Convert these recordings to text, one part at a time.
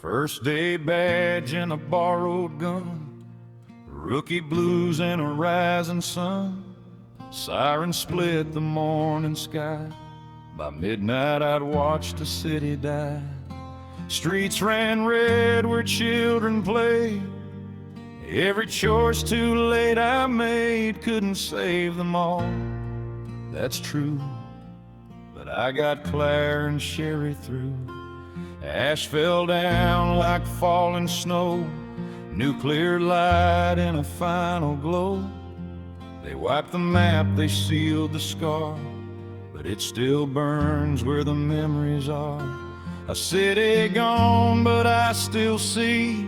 First day badge and a borrowed gun, rookie blues and a rising sun. Sirens split the morning sky. By midnight I'd watched the city die. Streets ran red where children played. Every choice too late I made couldn't save them all. That's true, but I got Claire and Sherry through. Ash fell down like falling snow, nuclear light in a final glow. They wiped the map, they sealed the scar, but it still burns where the memories are. A city gone, but I still see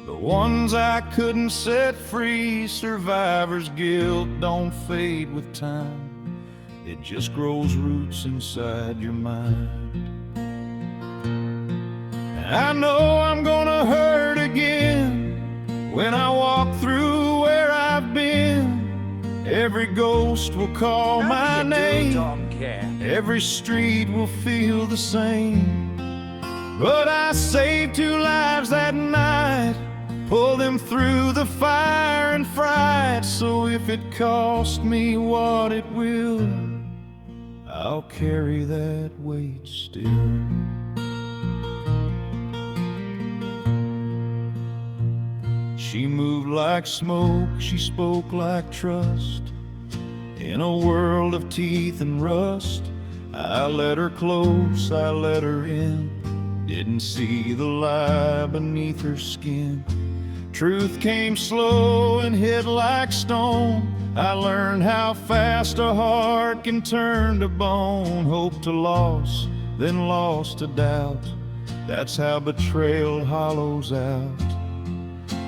the ones I couldn't set free. Survivor's guilt don't fade with time, it just grows roots inside your mind. I know I'm gonna hurt again when I walk through where I've been. Every ghost will call my name, every street will feel the same. But I saved 2 lives that night, pulled them through the fire and fright. So if it cost me what it will, I'll carry that weight still. She moved like smoke, she spoke like trust. In a world of teeth and rust, I let her close, I let her in. Didn't see the lie beneath her skin. Truth came slow and hit like stone. I learned how fast a heart can turn to bone. Hope to loss, then loss to doubt. That's how betrayal hollows out.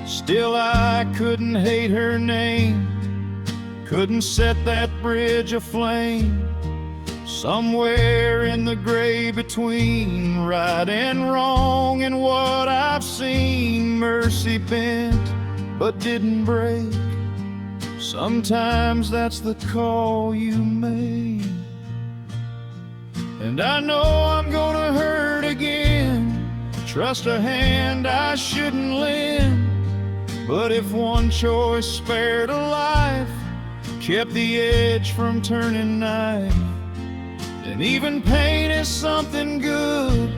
Still I couldn't hate her name, couldn't set that bridge aflame. Somewhere in the gray between right and wrong and what I've seen, mercy bent but didn't break. Sometimes that's the call you make. And I know I'm gonna hurt again, trust a hand I shouldn't lend. But if one choice spared a life, kept the edge from turning knife, then even pain is something good,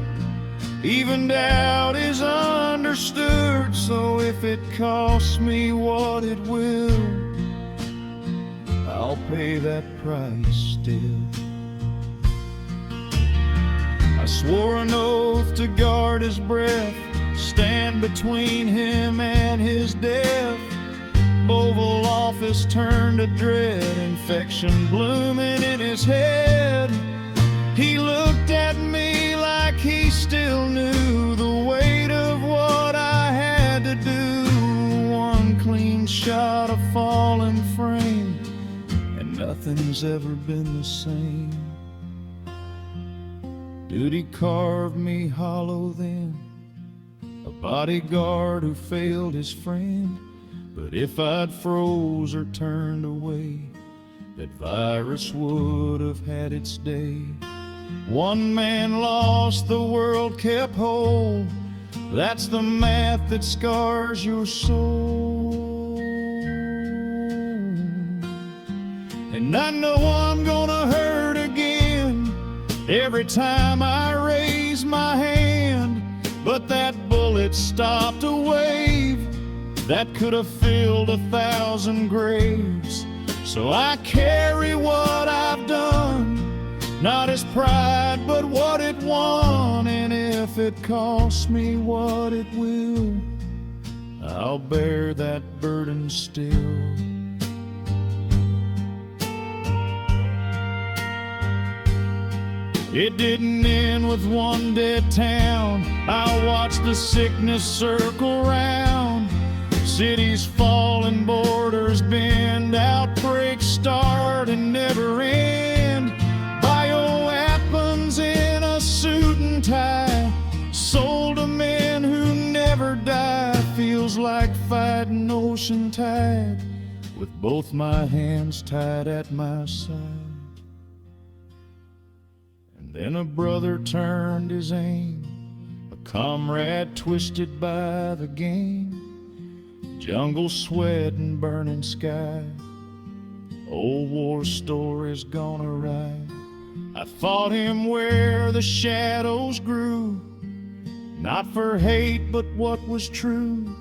even doubt is understood. So if it costs me what it will, I'll pay that price still. I swore an oath to guard his breath, stand between him and his death. Oval Office turned to dread, infection blooming in his head. He looked at me like he still knew the weight of what I had to do. One clean shot, a fallen frame, and nothing's ever been the same. Duty carved me hollow then, a bodyguard who failed his friend. But if I'd froze or turned away, that virus would have had its day. One man lost, the world kept whole. That's the math that scars your soul. And I know I'm gonna hurt again every time I raise my hand. But that bullet stopped a wave that could have filled 1,000 graves. So I carry what I've done, not as pride, but what it won. And if it costs me what it will, I'll bear that burden still. It didn't end with one dead town. I watched the sickness circle round. Cities fall and borders bend, outbreaks start and never end. Bioweapons in a suit and tie, sold to men who never die. Feels like fighting ocean tide, with both my hands tied at my side. And then a brother turned his aim, a comrade twisted by the game, jungle sweat and burning sky, old war stories gone awry. I fought him where the shadows grew, not for hate but what was true.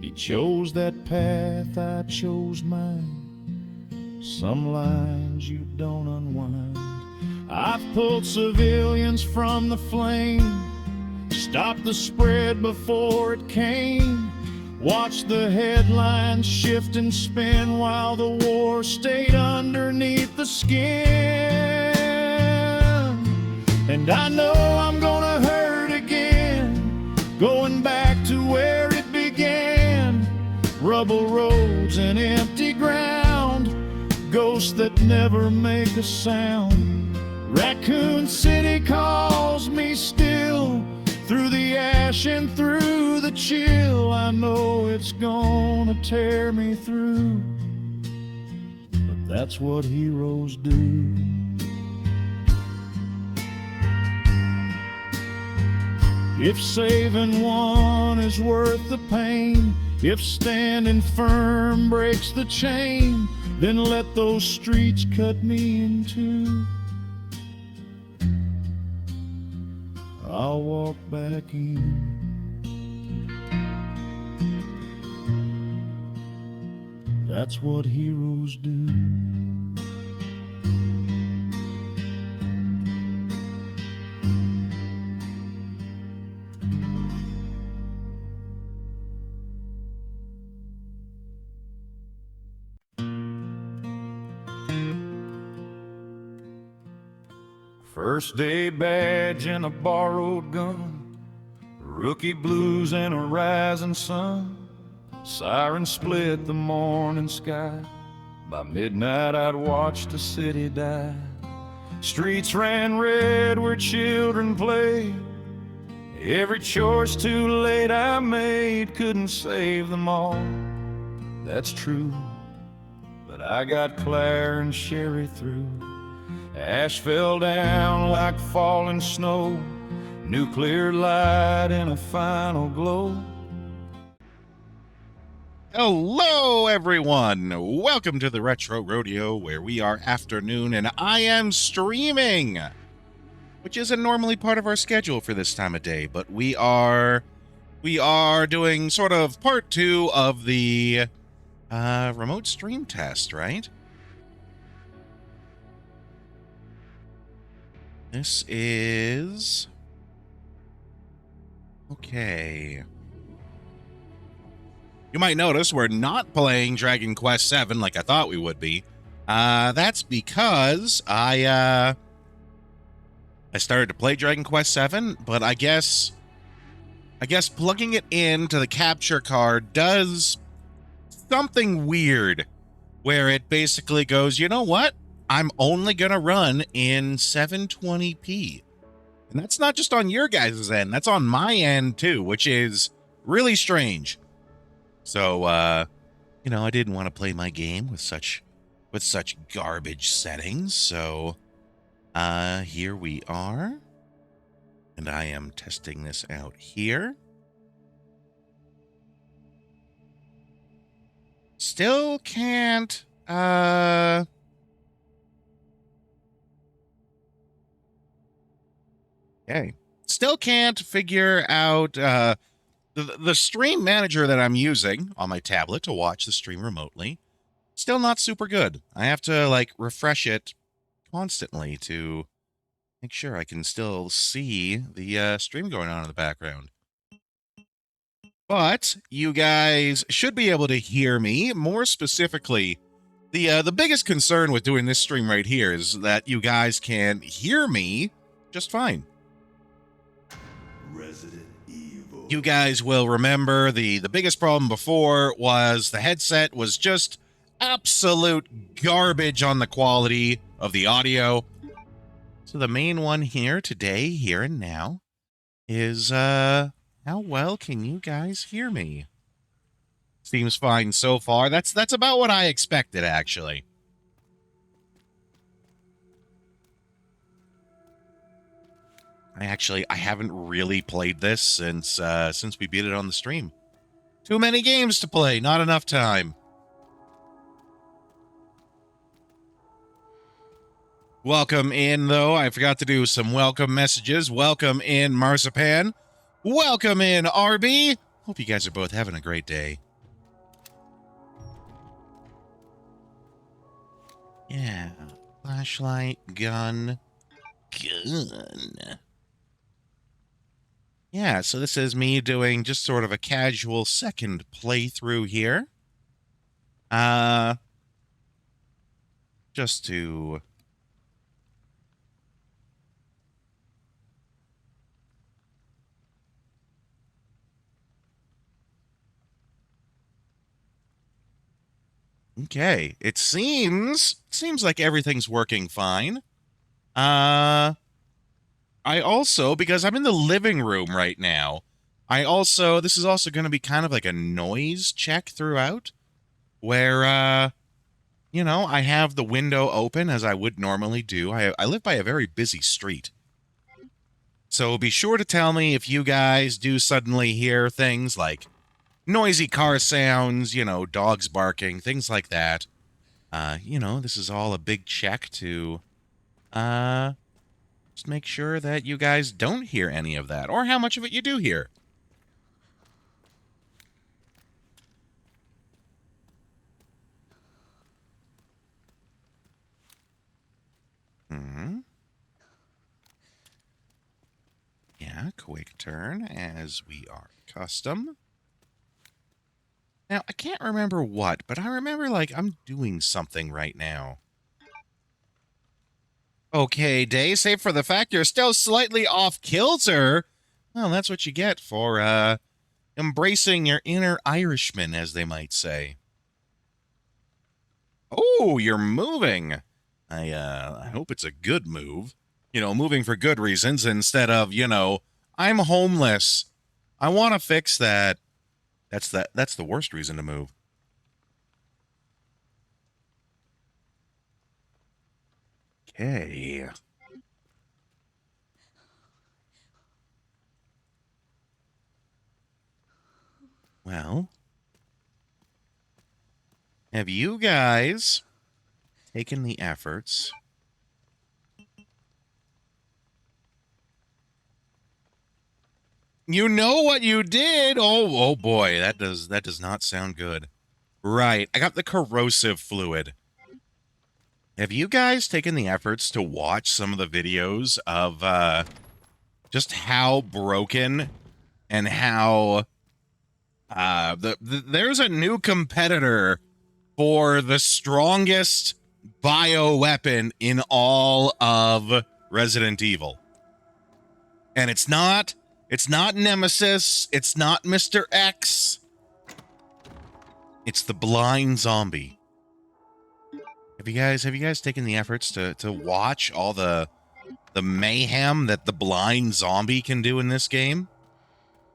He chose that path, I chose mine. Some lines you don't unwind. I've pulled civilians from the flame, stopped the spread before it came, watched the headlines shift and spin while the war stayed underneath the skin. And I know I'm gonna hurt again, going back to where it began. Rubble roads and empty ground, ghosts that never make a sound. Raccoon City calls me still, through the ash and through the chill. I know it's gonna tear me through, but that's what heroes do. If saving one is worth the pain, if standing firm breaks the chain, then let those streets cut me in two. I'll walk back in. That's what heroes do. First day badge and a borrowed gun, rookie blues and a rising sun. Sirens split the morning sky. By midnight I'd watched the city die. Streets ran red where children played. Every choice too late I made couldn't save them all. That's true, but I got Claire and Sherry through. Ash fell down like falling snow, nuclear light in a final glow. Hello, everyone. Welcome to the Retro Rodeo, where we are afternoon and I am streaming, which isn't normally part of our schedule for this time of day, but we are doing sort of part 2 of the remote stream test, right? This is okay. You might notice we're not playing Dragon Quest VII like I thought we would be. That's because I started to play Dragon Quest VII, but I guess plugging it into the capture card does something weird, where it basically goes, you know what? I'm only gonna run in 720p. And that's not just on your guys' end, that's on my end too, which is really strange. So, you know, I didn't want to play my game with such garbage settings, so, here we are. And I am testing this out here. Still can't, okay. Still can't figure out, the stream manager that I'm using on my tablet to watch the stream remotely, still not super good. I have to, like, refresh it constantly to make sure I can still see the stream going on in the background. But you guys should be able to hear me. More specifically, the biggest concern with doing this stream right here is that you guys can hear me just fine. You guys will remember the biggest problem before was the headset was just absolute garbage on the quality of the audio. So the main one here today, here and now, is how well can you guys hear me? Seems fine so far. That's about what I expected, actually. I haven't really played this since we beat it on the stream. Too many games to play, not enough time. Welcome in, though. I forgot to do some welcome messages. Welcome in, Marzipan. Welcome in, RB. Hope you guys are both having a great day. Yeah. Flashlight, gun. Yeah, so this is me doing just sort of a casual second playthrough here. Just to... Okay, it seems like everything's working fine. I also, because I'm in the living room right now, this is also going to be kind of like a noise check throughout, where, you know, I have the window open as I would normally do. I live by a very busy street. So be sure to tell me if you guys do suddenly hear things like noisy car sounds, you know, dogs barking, things like that. You know, this is all a big check to, just make sure that you guys don't hear any of that, or how much of it you do hear. Yeah, quick turn, as we are custom. Now, I can't remember what, but I remember, like, I'm doing something right now. Okay, Day, save for the fact you're still slightly off kilter. Well, that's what you get for, embracing your inner Irishman, as they might say. Oh, you're moving. I hope it's a good move. You know, moving for good reasons instead of, you know, I'm homeless. I want to fix that. That's the worst reason to move. Okay. Well, have you guys taken the efforts? You know what you did? Oh boy, that does not sound good. Right, I got the corrosive fluid. Have you guys taken the efforts to watch some of the videos of just how broken and how there's a new competitor for the strongest bioweapon in all of Resident Evil. And it's not Nemesis, it's not Mr. X. It's the blind zombie. Have you guys taken the efforts to watch all the mayhem that the blind zombie can do in this game?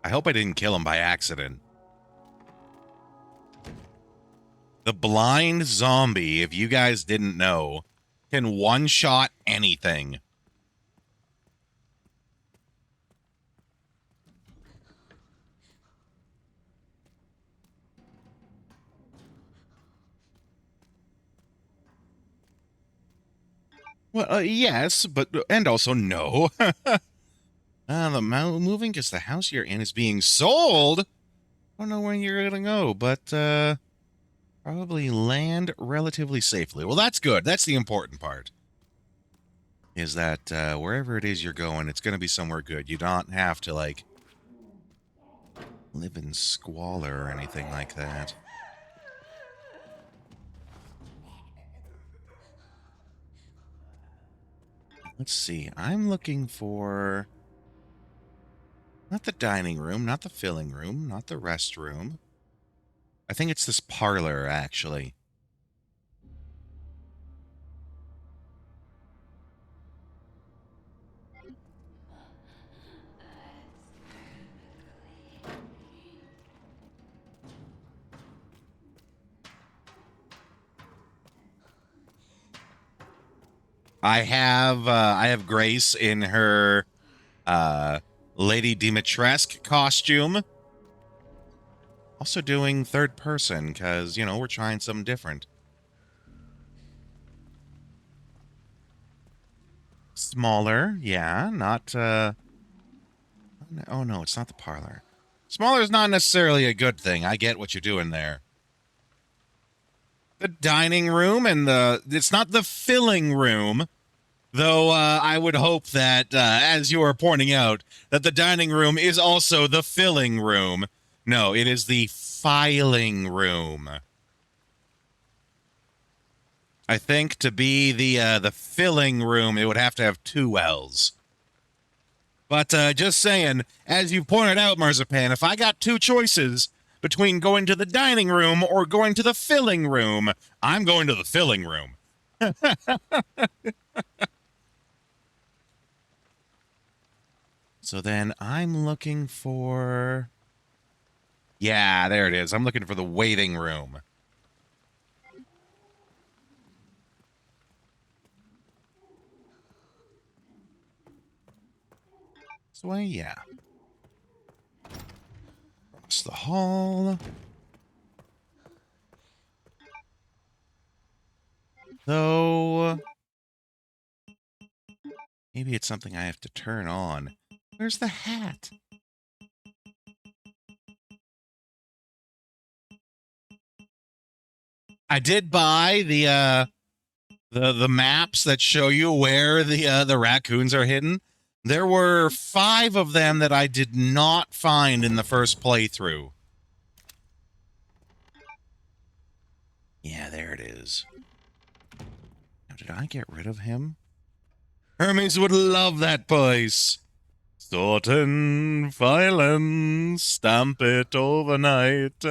I hope I didn't kill him by accident. The blind zombie, if you guys didn't know, can one-shot anything. Well, yes, but and also no. The moving because the house you're in is being sold. I don't know where you're gonna go, but probably land relatively safely. Well, that's good. That's the important part. Is that wherever it is you're going, it's gonna be somewhere good. You don't have to like live in squalor or anything like that. Let's see. I'm looking for not the dining room, not the filling room, not the restroom. I think it's this parlor, actually. I have Grace in her Lady Dimitrescu costume. Also doing third person because, you know, we're trying something different. Smaller, yeah, not, oh no, it's not the parlor. Smaller is not necessarily a good thing. I get what you're doing there. The dining room and it's not the filling room, though I would hope that, as you are pointing out, that the dining room is also the filling room. No, it is the filing room. I think to be the filling room, it would have to have two L's. But just saying, as you pointed out, Marzipan, if I got two choices between going to the dining room or going to the filling room, I'm going to the filling room. So then I'm looking for... Yeah, there it is. I'm looking for the waiting room. This way, yeah. Across the hall. Though... maybe it's something I have to turn on. Where's the hat? I did buy the maps that show you where the raccoons are hidden. There were 5 of them that I did not find in the first playthrough. Yeah, there it is. Now, did I get rid of him? Hermes would love that place. Sortin', filing, stamp it overnight.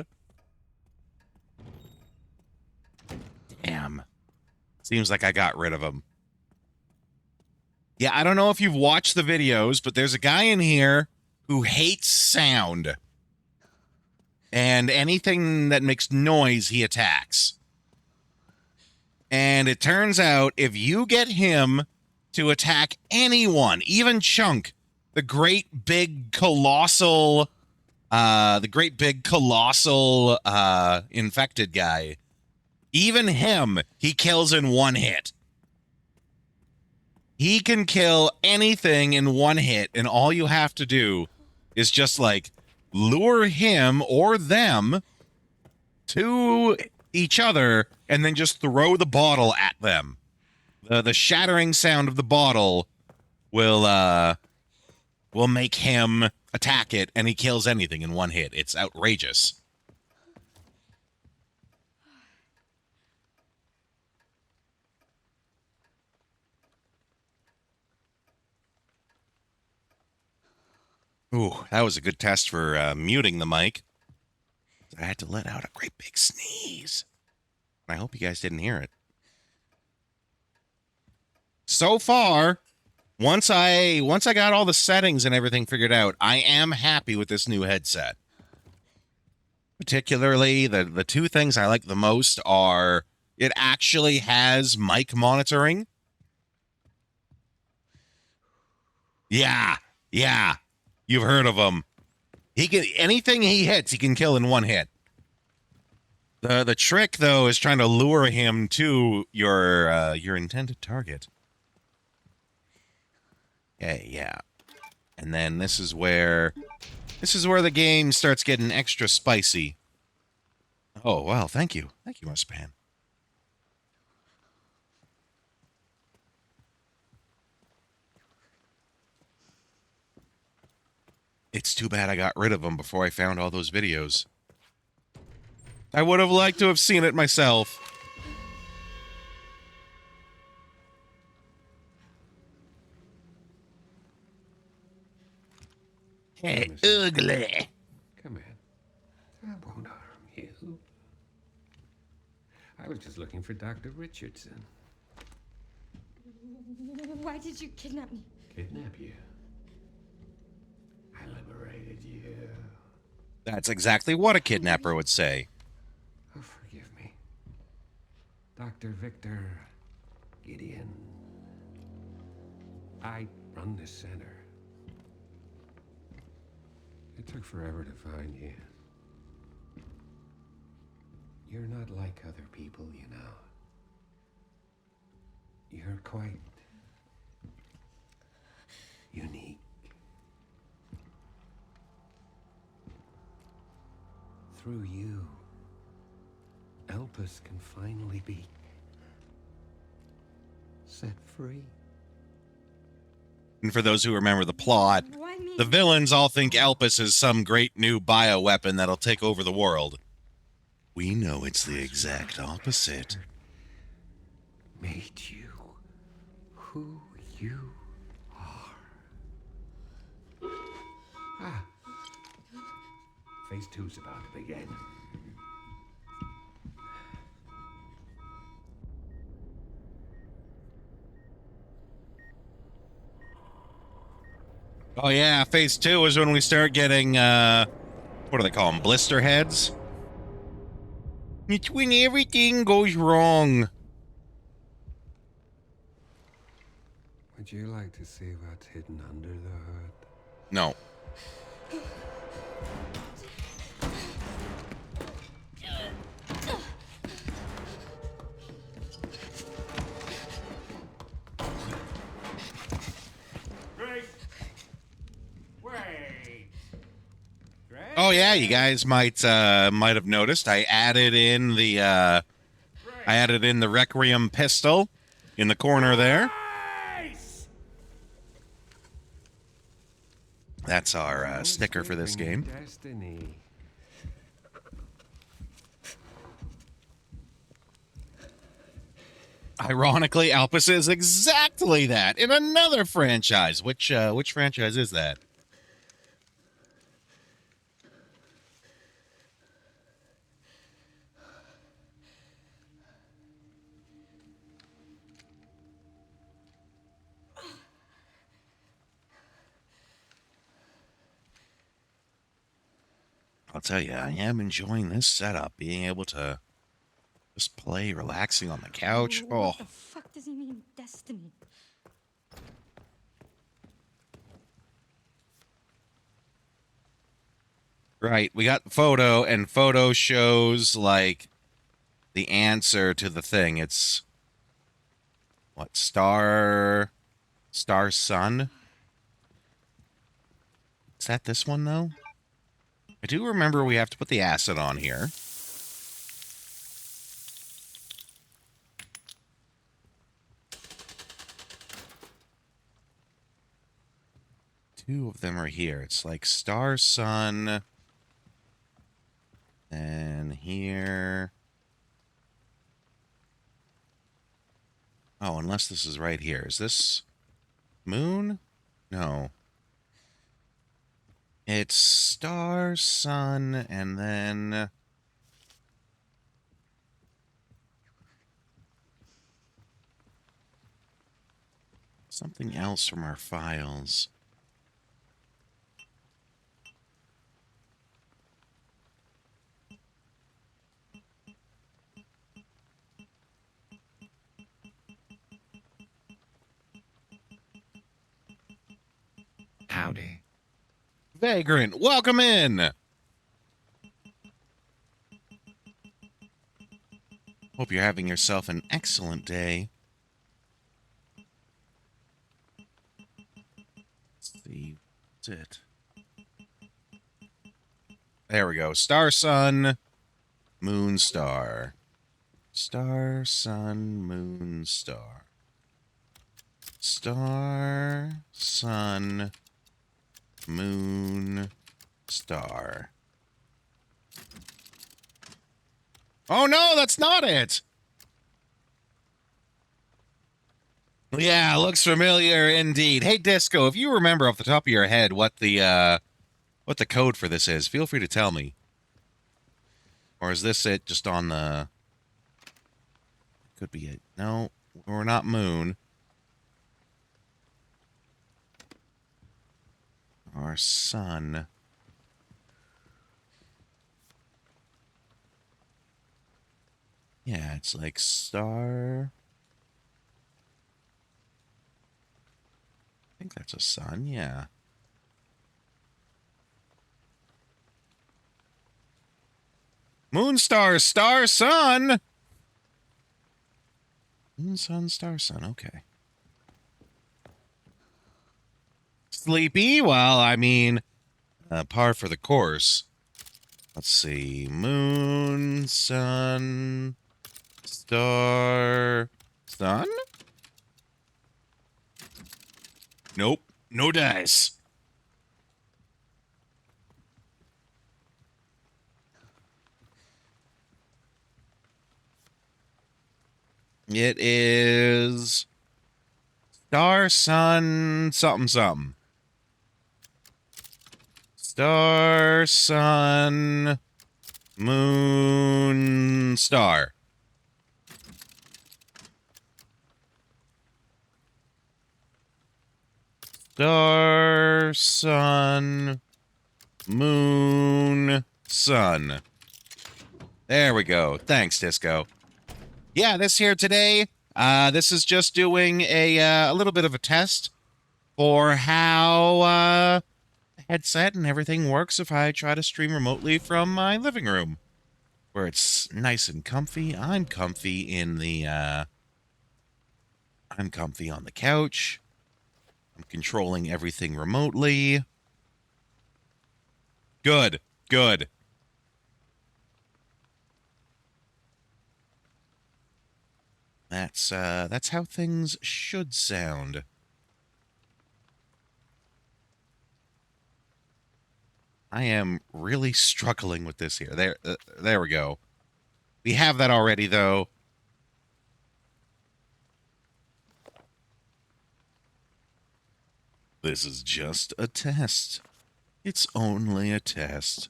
Damn. Seems like I got rid of him. Yeah, I don't know if you've watched the videos, but there's a guy in here who hates sound. And anything that makes noise, he attacks. And it turns out if you get him to attack anyone, even Chunk, the great big colossal infected guy, even him, he kills in one hit. He can kill anything in one hit, and all you have to do is just, like, lure him or them to each other and then just throw the bottle at them. The shattering sound of the bottle will make him attack it, and he kills anything in one hit. It's outrageous. Ooh, that was a good test for muting the mic. I had to let out a great big sneeze. I hope you guys didn't hear it. So far, once I got all the settings and everything figured out, I am happy with this new headset. Particularly, the 2 things I like the most are it actually has mic monitoring. Yeah, you've heard of him. He can anything he hits, he can kill in one hit. The trick though is trying to lure him to your intended target. Okay, yeah. And then this is where the game starts getting extra spicy. Oh, wow, thank you. Thank you, Muspan. It's too bad I got rid of him before I found all those videos. I would have liked to have seen it myself. Hey, ugly. Come in. I won't harm you. I was just looking for Dr. Richardson. Why did you kidnap me? Kidnap you. I liberated you. That's exactly what a kidnapper would say. Oh, forgive me. Dr. Victor Gideon. I run this center. It took forever to find you. You're not like other people, you know. You're quite unique. Through you, Elpis can finally be set free. And for those who remember the plot, Why me? the villains all think Elpis is some great new bioweapon that'll take over the world. We know it's the exact opposite. Made you who you are. Ah. Phase 2's about to begin. Oh yeah, phase 2 is when we start getting, what do they call them, blister heads? It's when everything goes wrong. Would you like to see what's hidden under the hood? No. Oh yeah, you guys might have noticed I added in the Requiem pistol in the corner there. That's our sticker for this game. Destiny. Ironically, Elpis is exactly that in another franchise. Which franchise is that? I'll tell you, I am enjoying this setup, being able to just play relaxing on the couch. Oh, What the fuck does he mean, destiny? right. We got photo, and photo shows like the answer to the thing. It's what, star sun? Is that this one though? I do remember we have to put the acid on here. Two of them are here. It's like star sun. And here. Oh, unless this is right here. Is this moon? No. It's star, sun, and then something else from our files. Howdy. Vagrant, welcome in! Hope you're having yourself an excellent day. Let's see. What's it? There we go. Star, sun, moon, star. Star, sun, moon, star. Star, sun, moon, star. Oh no, that's not it! Yeah, looks familiar indeed. Hey Disco, if you remember off the top of your head what the code for this is, feel free to tell me. Or is this it just on the... Could be it. No, we're not moon. Our sun. Yeah, it's like star. I think that's a sun, yeah. Moon, star, star, sun. Moon, sun, star, sun. Okay. Sleepy? Well, I mean, par for the course. Let's see. Moon, sun, star, sun? Nope. No dice. It is star, sun, something, something. Star, sun, moon, star. Star, sun, moon, sun. There we go. Thanks, Disco. Yeah, this here today, this is just doing a little bit of a test for how the headset and everything works if I try to stream remotely from my living room, where it's nice and comfy. I'm comfy in the, I'm comfy on the couch. I'm controlling everything remotely. Good, good. That's how things should sound. I am really struggling with this here. There we go. We have that already, though. This is just a test. It's only a test.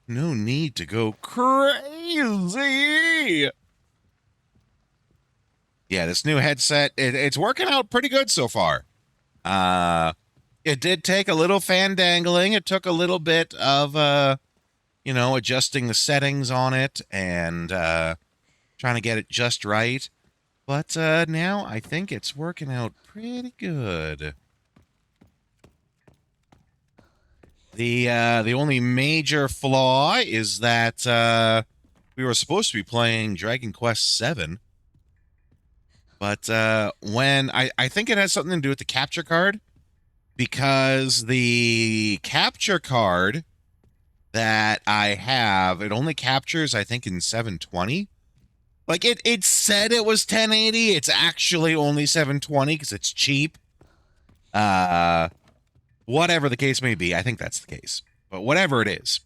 No need to go crazy. Yeah, this new headset, it's working out pretty good so far. It did take a little fan dangling. It took a little bit of, adjusting the settings on it and trying to get it just right. But now I think it's working out pretty good. The only major flaw is that we were supposed to be playing Dragon Quest VII, but when I think it has something to do with the capture card, because the capture card that I have, it only captures, I think, in 720. Like, it said it was 1080. It's actually only 720 because it's cheap. Whatever the case may be, I think that's the case. But whatever it is,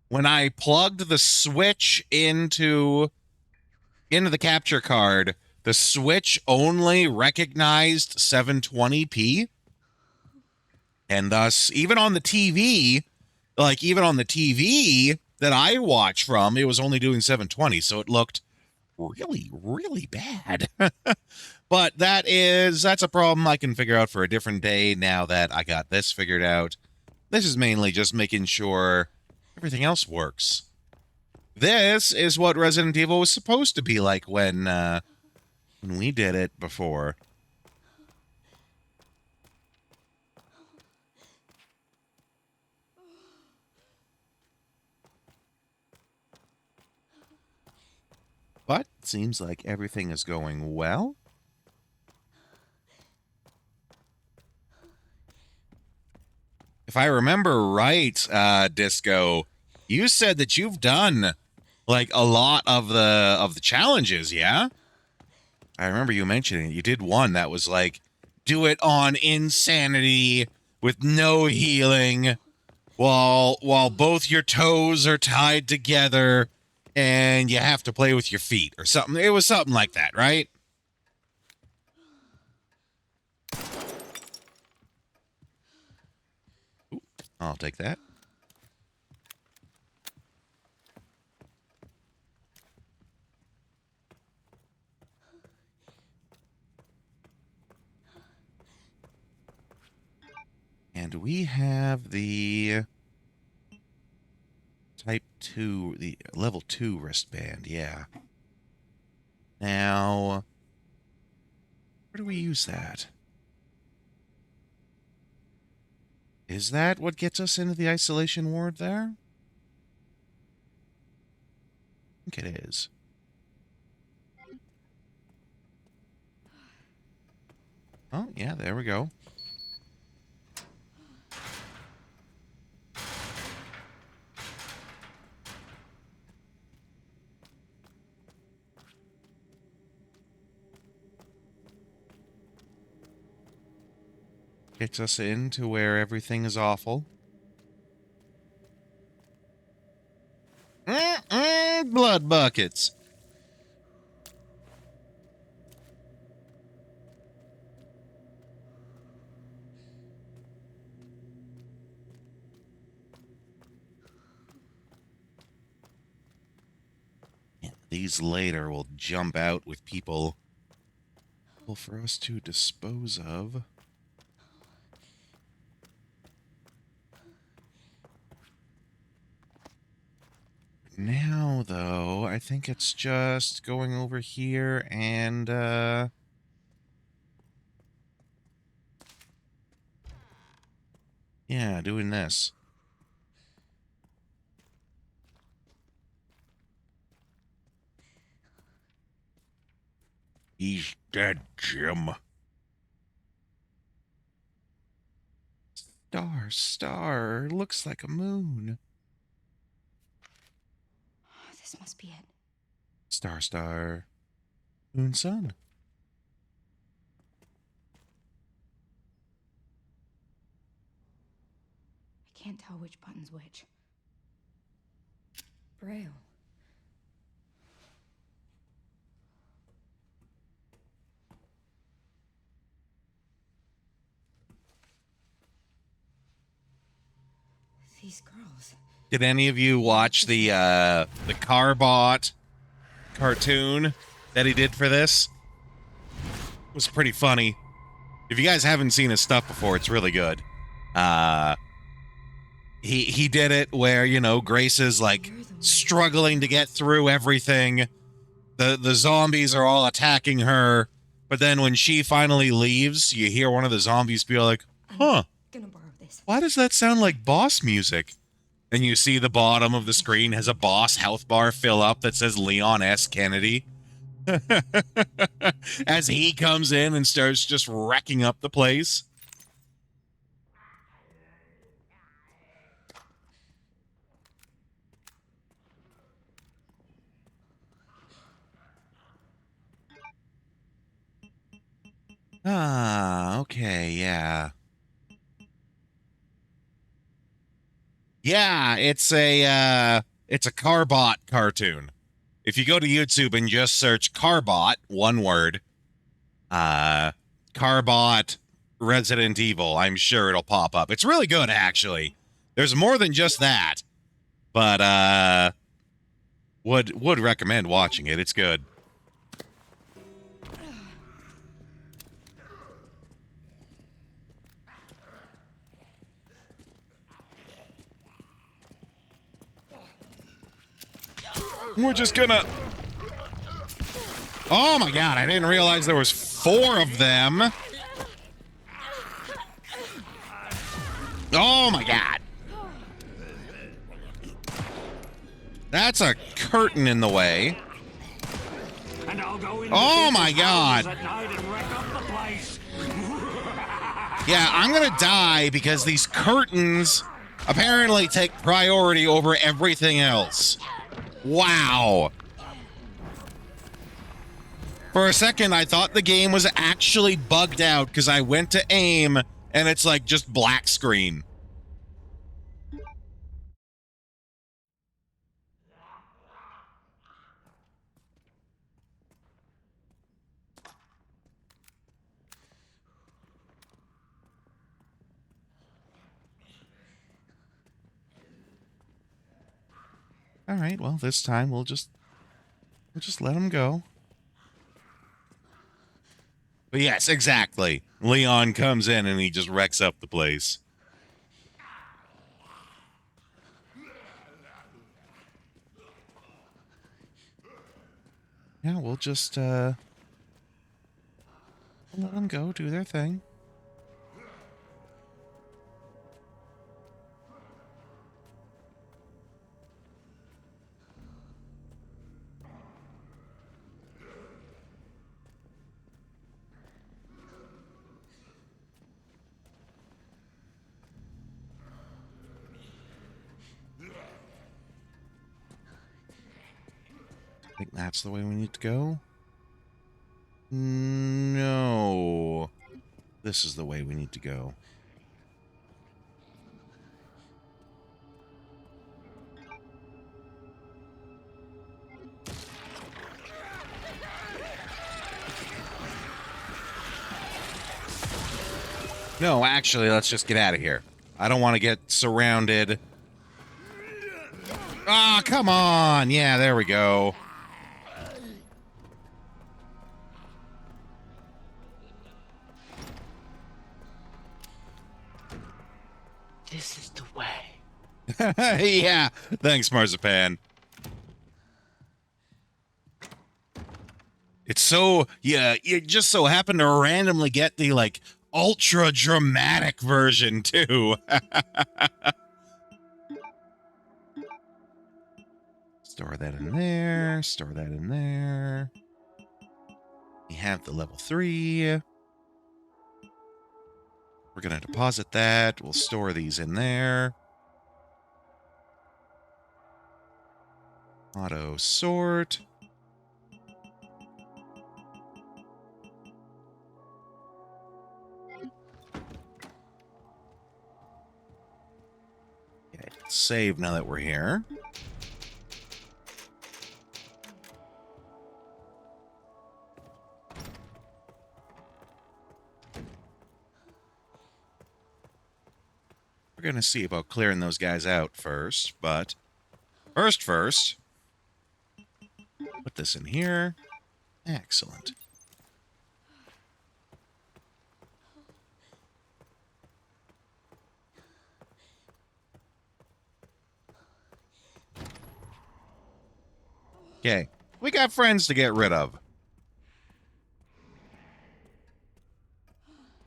when I plugged the Switch into the capture card, the Switch only recognized 720p. And thus, even on the TV that I watch from, it was only doing 720, so it looked really, really bad. But that's a problem I can figure out for a different day now that I got this figured out. This is mainly just making sure everything else works. This is what Resident Evil was supposed to be like when we did it before. But it seems like everything is going well. If I remember right, Disco, you said that you've done like a lot of the challenges, yeah? I remember you mentioning it. You did one that was like, do it on insanity with no healing while both your toes are tied together and you have to play with your feet or something. It was something like that, right? Ooh, I'll take that. And we have the Type 2, the level 2 wristband, yeah. Now, where do we use that? Is that what gets us into the isolation ward there? think it is. Oh, yeah, there we go. Gets us into where everything is awful. Blood buckets. Yeah, these later will jump out with people for us to dispose of. Now, though, I think it's just going over here and, yeah, doing this. He's dead, Jim. Star, star, looks like a moon. This must be it. Star, star, moon, sun. I can't tell which button's which. Braille. These girls. Did any of you watch the Carbot cartoon that he did for this? It was pretty funny. If you guys haven't seen his stuff before, it's really good. He did it where, you know, Grace is like struggling to get through everything. The zombies are all attacking her, but then when she finally leaves, you hear one of the zombies be like, "Huh, Gonna borrow this. why does that sound like boss music?" And you see the bottom of the screen has a boss health bar fill up that says Leon S. Kennedy. As he comes in and starts just wrecking up the place. Ah, okay, yeah. Yeah, it's a Carbot cartoon. If you go to YouTube and just search Carbot, one word, Carbot Resident Evil, I'm sure it'll pop up. It's really good, actually. There's more than just that, but would recommend watching it. It's good. We're just gonna... Oh my god, I didn't realize there was 4 of them. Oh my god. That's a curtain in the way. Oh my god. Yeah, I'm gonna die because these curtains apparently take priority over everything else. Wow. For a second, I thought the game was actually bugged out because I went to aim and it's like just black screen. All right, well, this time we'll just let him go. But yes, exactly. Leon comes in and he just wrecks up the place. Yeah, we'll just let them go, do their thing. I think that's the way we need to go. No. This is the way we need to go. No, actually, let's just get out of here. I don't want to get surrounded. Ah, come on! Yeah, there we go. This is the way. Yeah, thanks, Marzipan. It's so, yeah, you just so happen to randomly get the, like, ultra dramatic version, too. Store that in there, store that in there. We have the level 3. We're going to deposit that. We'll store these in there. Auto sort. Okay, save now that we're here. We're going to see about clearing those guys out first, but first, put this in here. Excellent. Okay, we got friends to get rid of.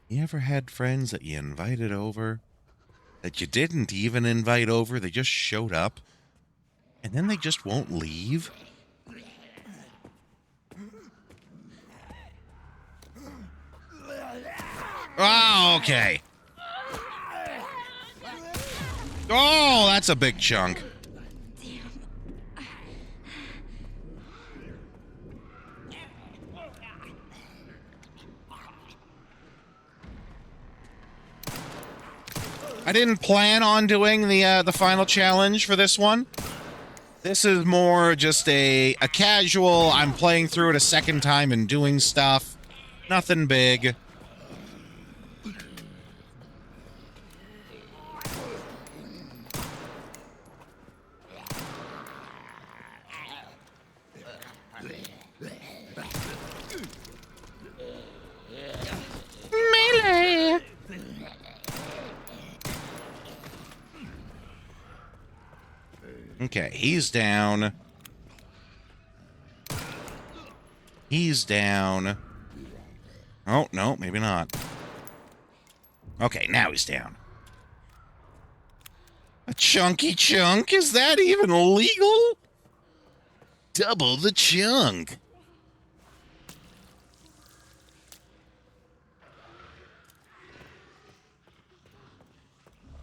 You ever had friends that you invited over that you didn't even invite over? They just showed up and then they just won't leave? Oh, okay. Oh, that's a big chunk. I didn't plan on doing the final challenge for this one. This is more just a casual, I'm playing through it a second time and doing stuff. Nothing big. Melee! Okay, he's down. He's down. Oh, no, maybe not. Okay, now he's down. A chunky chunk? Is that even legal? Double the chunk.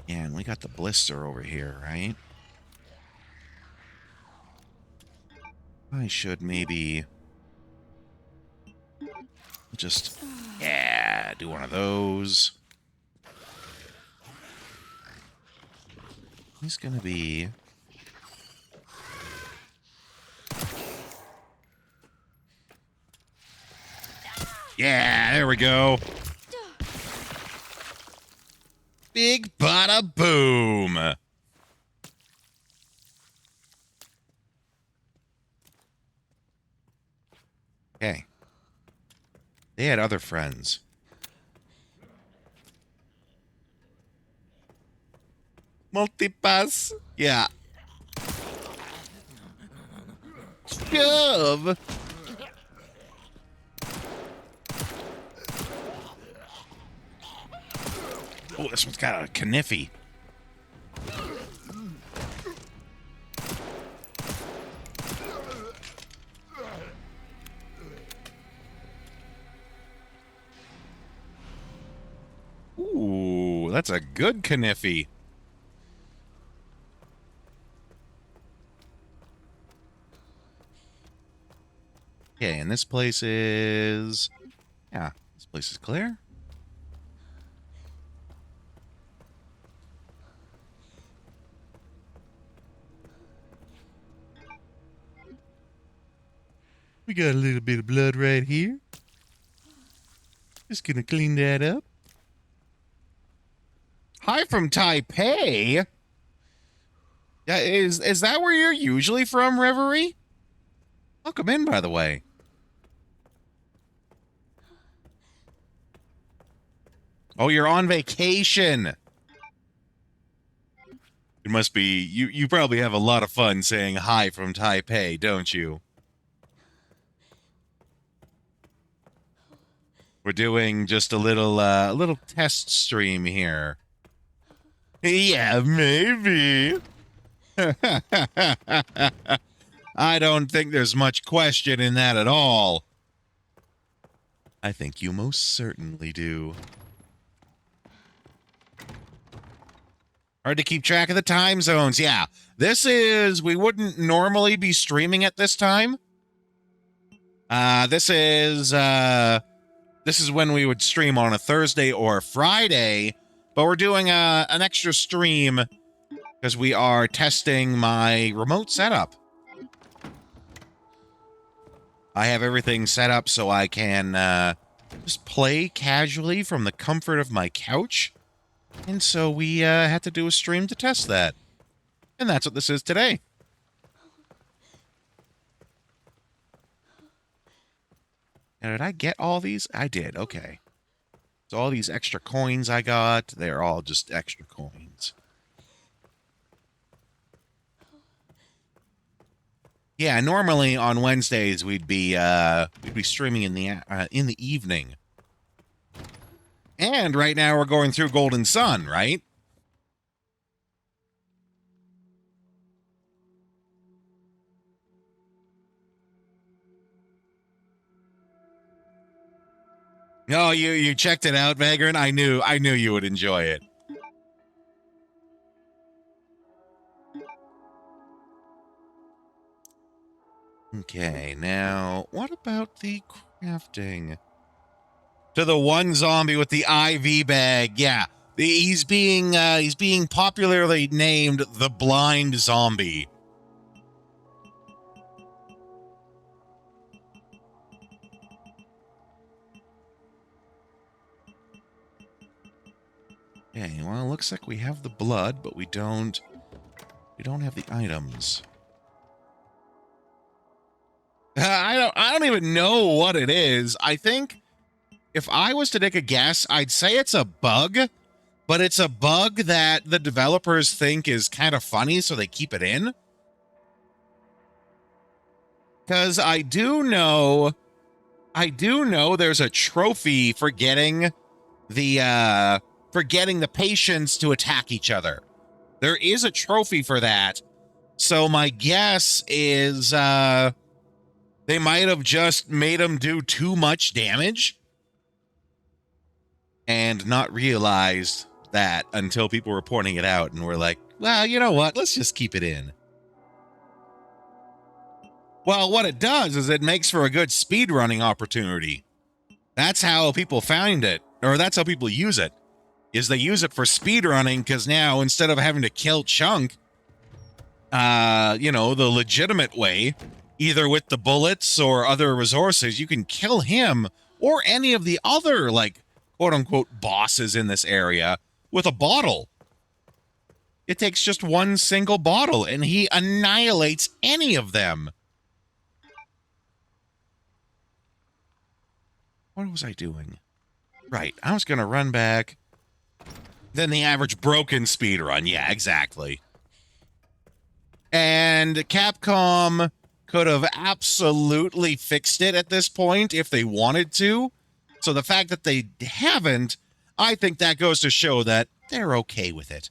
Yeah, and we got the blister over here, right? I should maybe just, yeah, do one of those. He's gonna be... Yeah, there we go. Big bada boom. Okay. They had other friends. Multipass. Yeah. Shove. Oh, this one's got a kniffy. Ooh, that's a good kniffy. Okay, and this place is... Yeah, this place is clear. We got a little bit of blood right here. Just gonna clean that up. Hi from Taipei. Yeah, is that where you're usually from, Reverie? Welcome in, by the way. Oh, you're on vacation. It must be you probably have a lot of fun saying hi from Taipei, don't you? We're doing just a little test stream here. Yeah, maybe. I don't think there's much question in that at all. I think you most certainly do. Hard to keep track of the time zones. Yeah, we wouldn't normally be streaming at this time. This is when we would stream on a Thursday or a Friday, but we're doing an extra stream because we are testing my remote setup. I have everything set up so I can just play casually from the comfort of my couch. And so we had to do a stream to test that. And that's what this is today. Now, did I get all these? I did, okay. So all these extra coins I got, they're all just extra coins. Yeah, normally on Wednesdays we'd be streaming in the evening. And right now we're going through Golden Sun, right? Oh, you checked it out, Vagrant? I knew you would enjoy it. Okay, now what about the crafting? To the one zombie with the IV bag, yeah. He's being popularly named the Blind Zombie. Okay, well, it looks like we have the blood, but we don't have the items. I don't even know what it is. I think if I was to take a guess, I'd say it's a bug, but it's a bug that the developers think is kind of funny, so they keep it in. Because I do know there's a trophy for getting the patients to attack each other. There is a trophy for that. So my guess is they might have just made them do too much damage and not realized that until people were pointing it out, and we're like, well, you know what? Let's just keep it in. Well, what it does is it makes for a good speedrunning opportunity. That's how people find it, or that's how people use it, is they use it for speedrunning, because now instead of having to kill Chunk, the legitimate way, either with the bullets or other resources, you can kill him or any of the other, like, quote-unquote bosses in this area with a bottle. It takes just one single bottle, and he annihilates any of them. What was I doing? Right, I was going to run back. Then the average broken speed run. Yeah, exactly. And Capcom could have absolutely fixed it at this point if they wanted to. So the fact that they haven't, I think that goes to show that they're okay with it.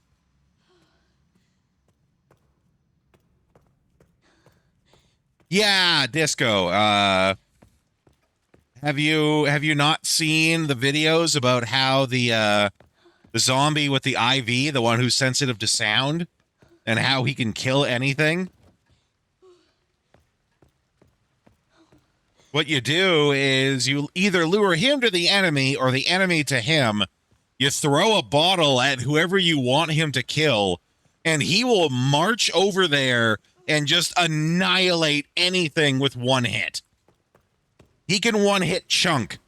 Yeah, Disco. Have you not seen the videos about how the zombie with the IV, the one who's sensitive to sound, and how he can kill anything? What you do is you either lure him to the enemy or the enemy to him. You throw a bottle at whoever you want him to kill, and he will march over there and just annihilate anything with one hit. He can one-hit Chunk.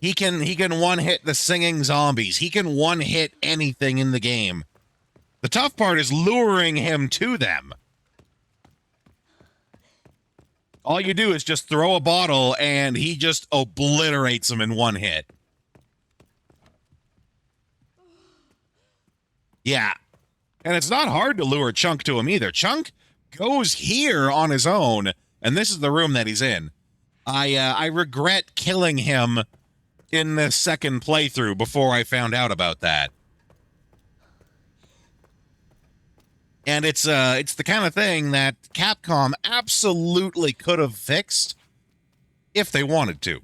He can one-hit the singing zombies. He can one-hit anything in the game. The tough part is luring him to them. All you do is just throw a bottle, and he just obliterates them in one hit. Yeah. And it's not hard to lure Chunk to him either. Chunk goes here on his own, and this is the room that he's in. I regret killing him in the second playthrough before I found out about that. And it's the kind of thing that Capcom absolutely could have fixed if they wanted to.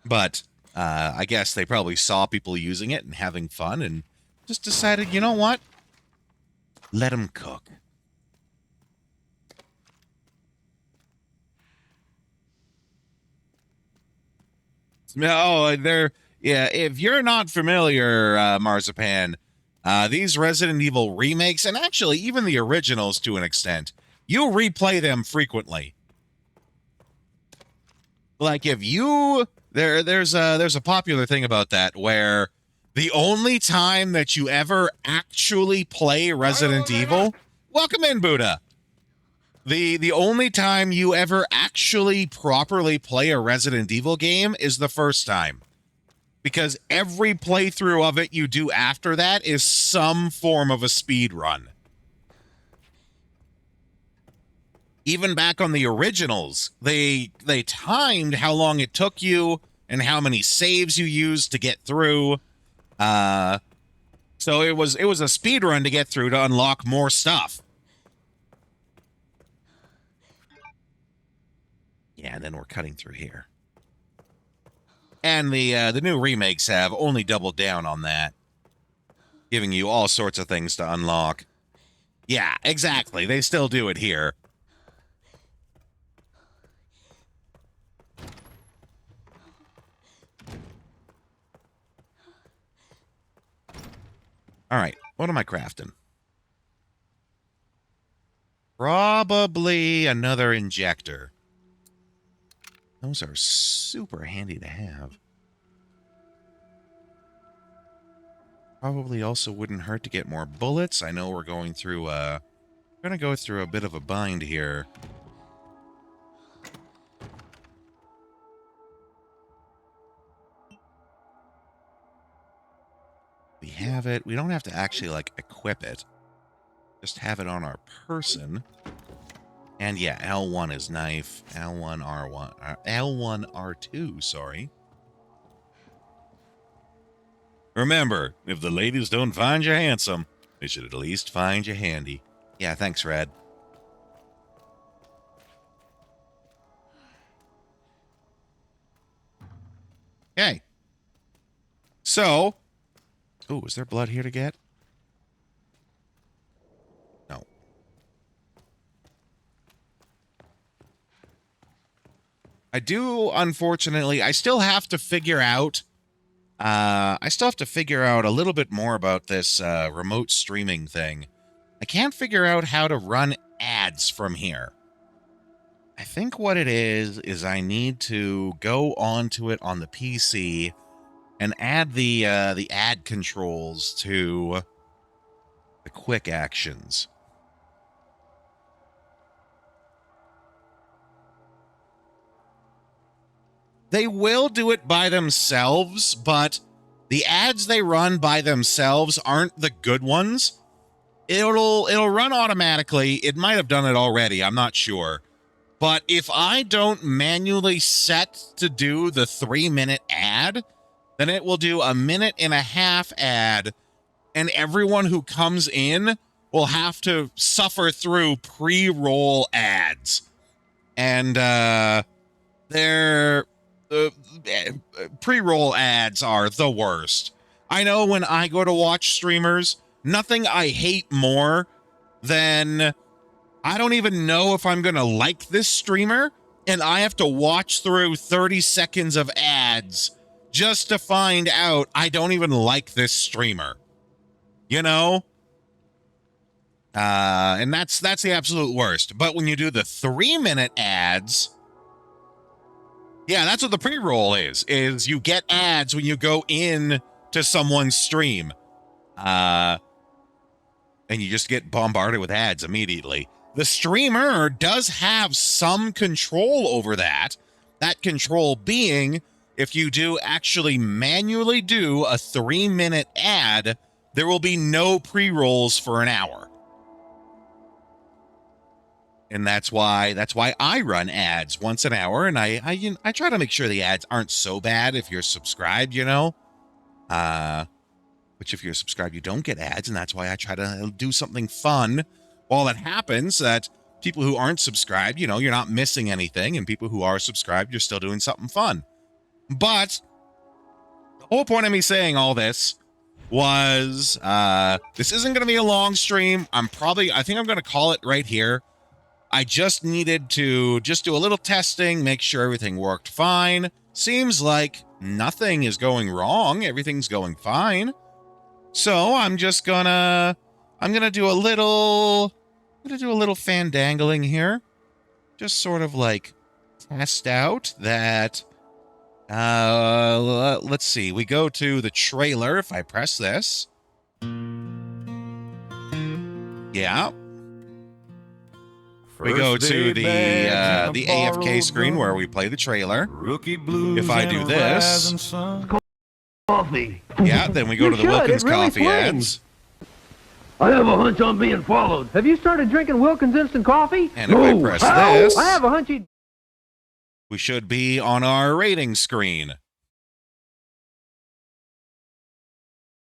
But I guess they probably saw people using it and having fun and just decided, you know what? Let them cook. Oh, yeah, if you're not familiar, Marzipan, these Resident Evil remakes, and actually even the originals to an extent, you replay them frequently. Like if you there's a popular thing about that where the only time that you ever actually play Resident Evil, welcome in, Buddha. The only time you ever actually properly play a Resident Evil game is the first time. Because every playthrough of it you do after that is some form of a speed run. Even back on the originals, they timed how long it took you and how many saves you used to get through. So it was a speed run to get through to unlock more stuff. Yeah, and then we're cutting through here. And the new remakes have only doubled down on that, giving you all sorts of things to unlock. Yeah, exactly. They still do it here. All right, what am I crafting? Probably another injector. Those are super handy to have. Probably also wouldn't hurt to get more bullets. I know we're going through, gonna go through a bit of a bind here. We have it. We don't have to actually, like, equip it. Just have it on our person. And yeah, L1 is knife, L1, R1, L1, R2, sorry. Remember, if the ladies don't find you handsome, they should at least find you handy. Yeah, thanks, Red. Okay. So, ooh, is there blood here to get? No. I do, unfortunately, I still have to figure out a little bit more about this remote streaming thing. I can't figure out how to run ads from here. I think what it is I need to go onto it on the PC and add the ad controls to the quick actions. They will do it by themselves, but the ads they run by themselves aren't the good ones. It'll run automatically. It might have done it already. I'm not sure. But if I don't manually set to do the 3-minute ad, then it will do a 1.5-minute ad, and everyone who comes in will have to suffer through pre-roll ads. And they're pre-roll ads are the worst. I know when I go to watch streamers, nothing I hate more than I don't even know if I'm going to like this streamer, and I have to watch through 30 seconds of ads just to find out I don't even like this streamer. You know? And that's the absolute worst. But when you do the 3-minute ads, yeah, that's what the pre-roll is you get ads when you go in to someone's stream. And you just get bombarded with ads immediately. The streamer does have some control over that. That control being, if you do actually manually do a 3-minute ad, there will be no pre-rolls for an hour. And that's why I run ads once an hour, and I try to make sure the ads aren't so bad if you're subscribed, you know. Which if you're subscribed, you don't get ads, and that's why I try to do something fun while that happens, that people who aren't subscribed, you know, you're not missing anything, and people who are subscribed, you're still doing something fun. But the whole point of me saying all this was this isn't going to be a long stream. I think I'm going to call it right here. I just needed to just do a little testing, make sure everything worked fine. Seems like nothing is going wrong. Everything's going fine. So I'm gonna do a little fandangling here. Just sort of like test out that, let's see. We go to the trailer. If I press this. Yeah. We go to the AFK screen where we play the trailer. If I do this, Coffee. yeah, then we go to the Wilkins Coffee ads. I have a hunch I'm being followed. Have you started drinking Wilkins instant coffee? And if I press this, I have a hunch we should be on our rating screen.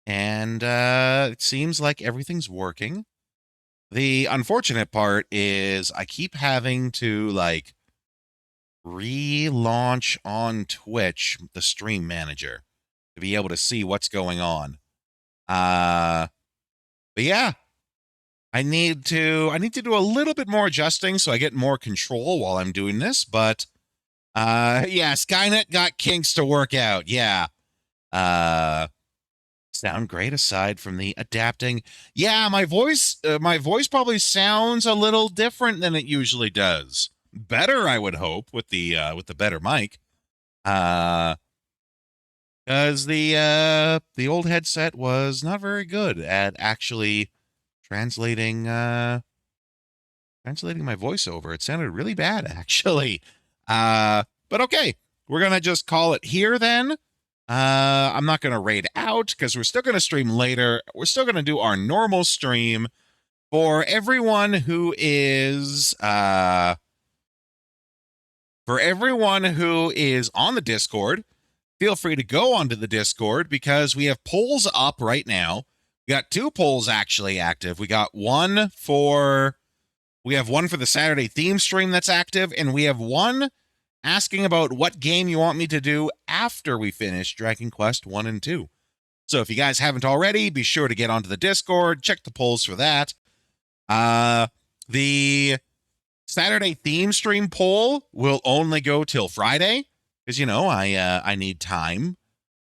And it seems like everything's working. The unfortunate part is I keep having to like relaunch on Twitch the stream manager to be able to see what's going on. But yeah, I need to do a little bit more adjusting so I get more control while I'm doing this. But yeah, Skynet got kinks to work out. Yeah. Sound great aside from the adapting. Yeah, my voice probably sounds a little different than it usually does. Better, I would hope, with the better mic. Because the old headset was not very good at actually translating my voiceover. It sounded really bad, actually. But okay, we're gonna just call it here then. I'm not gonna raid out because we're still gonna stream later. We're still gonna do our normal stream. For everyone who is on the Discord, feel free to go onto the Discord because we have polls up right now. We got 2 polls actually active. We have one for the Saturday theme stream that's active, and we have one asking about what game you want me to do after we finish Dragon Quest 1 and 2. So if you guys haven't already, be sure to get onto the Discord, check the polls for that. The Saturday theme stream poll will only go till Friday because, you know, I need time.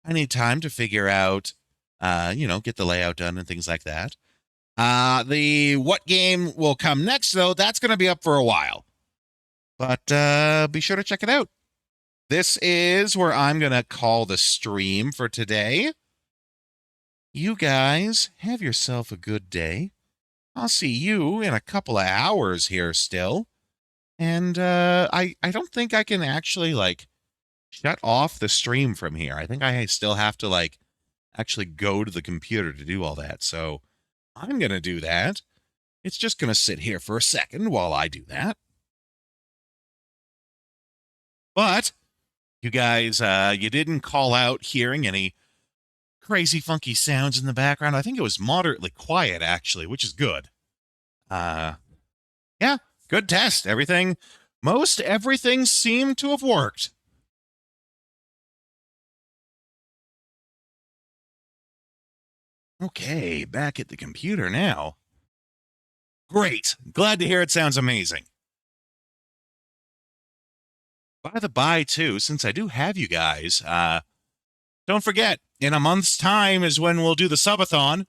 I need time to figure out, get the layout done and things like that. The what game will come next, though, that's going to be up for a while. But be sure to check it out. This is where I'm going to call the stream for today. You guys have yourself a good day. I'll see you in a couple of hours here still. And I don't think I can actually, like, shut off the stream from here. I think I still have to, like, actually go to the computer to do all that. So I'm going to do that. It's just going to sit here for a second while I do that. But you guys, you didn't call out hearing any crazy funky sounds in the background. I think it was moderately quiet, actually, which is good. Yeah, good test. Most everything seemed to have worked. Okay, back at the computer now. Great. Glad to hear it sounds amazing. By the by, too, since I do have you guys, don't forget, in a month's time is when we'll do the subathon.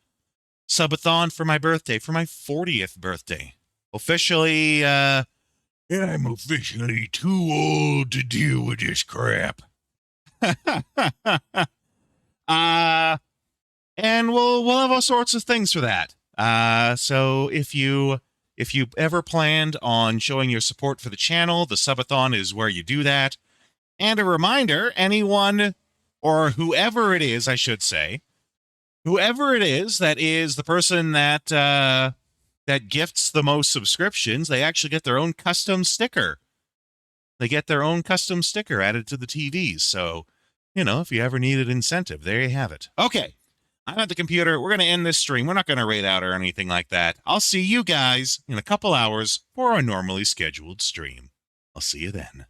Subathon for my birthday, for my 40th birthday. Officially, I'm officially too old to deal with this crap. And we'll have all sorts of things for that. So if you ever planned on showing your support for the channel, the subathon is where you do that. And a reminder, anyone or whoever it is, I should say, whoever it is that is the person that that gifts the most subscriptions, they actually get their own custom sticker. They get their own custom sticker added to the TVs. So, you know, if you ever need an incentive, there you have it. Okay, I'm at the computer. We're going to end this stream. We're not going to raid out or anything like that. I'll see you guys in a couple hours for our normally scheduled stream. I'll see you then.